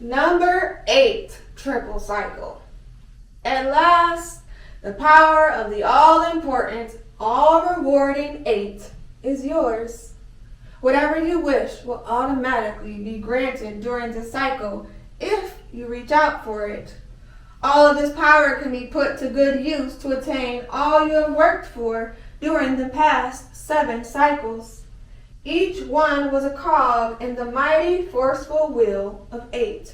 Number 8, triple cycle. At last, the power of the all-important, all-rewarding 8 is yours. Whatever you wish will automatically be granted during the cycle if you reach out for it. All of this power can be put to good use to attain all you have worked for during the past 7 cycles. Each one was a cog in the mighty, forceful wheel of 8.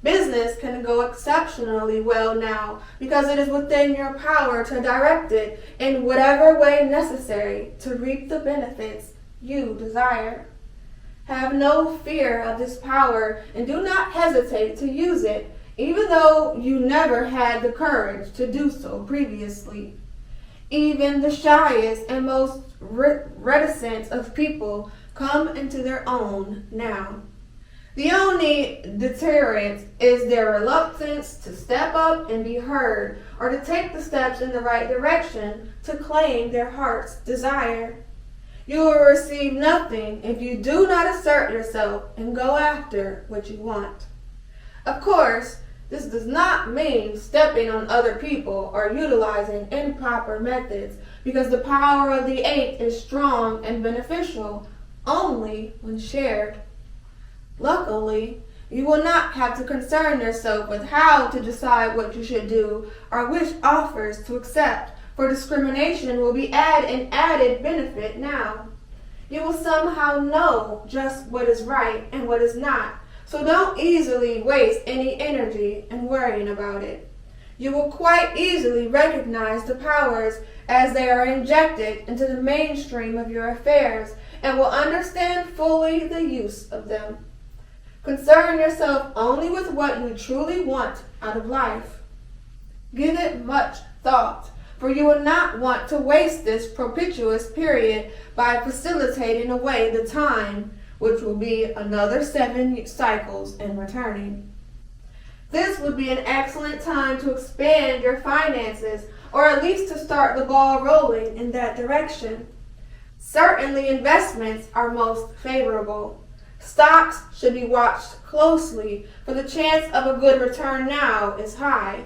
Business can go exceptionally well now because it is within your power to direct it in whatever way necessary to reap the benefits you desire. Have no fear of this power and do not hesitate to use it, even though you never had the courage to do so previously. Even the shyest and most reticent of people come into their own now. The only deterrent is their reluctance to step up and be heard, or to take the steps in the right direction to claim their heart's desire. You will receive nothing if you do not assert yourself and go after what you want. Of course, this does not mean stepping on other people or utilizing improper methods, because the power of the 8 is strong and beneficial only when shared. Luckily, you will not have to concern yourself with how to decide what you should do or which offers to accept, for discrimination will be an added benefit now. You will somehow know just what is right and what is not, so don't easily waste any energy in worrying about it. You will quite easily recognize the powers as they are injected into the mainstream of your affairs and will understand fully the use of them. Concern yourself only with what you truly want out of life. Give it much thought, for you will not want to waste this propitious period by facilitating away the time, which will be another 7 cycles in returning. This would be an excellent time to expand your finances, or at least to start the ball rolling in that direction. Certainly investments are most favorable. Stocks should be watched closely, for the chance of a good return now is high.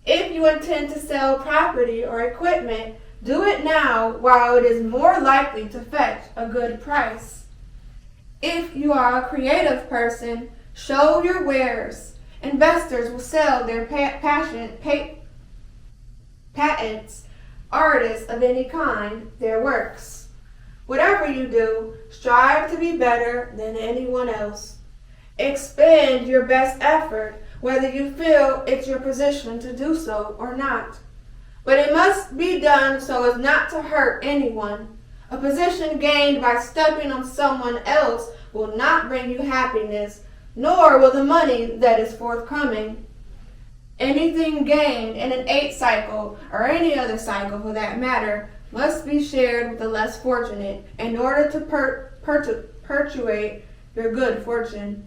If you intend to sell property or equipment, do it now while it is more likely to fetch a good price. If you are a creative person, show your wares. Investors will sell their patents, artists of any kind, their works. Whatever you do, strive to be better than anyone else. Expend your best effort, whether you feel it's your position to do so or not. But it must be done so as not to hurt anyone. A position gained by stepping on someone else will not bring you happiness, nor will the money that is forthcoming. Anything gained in an 8 cycle, or any other cycle for that matter, must be shared with the less fortunate in order to perpetuate your good fortune.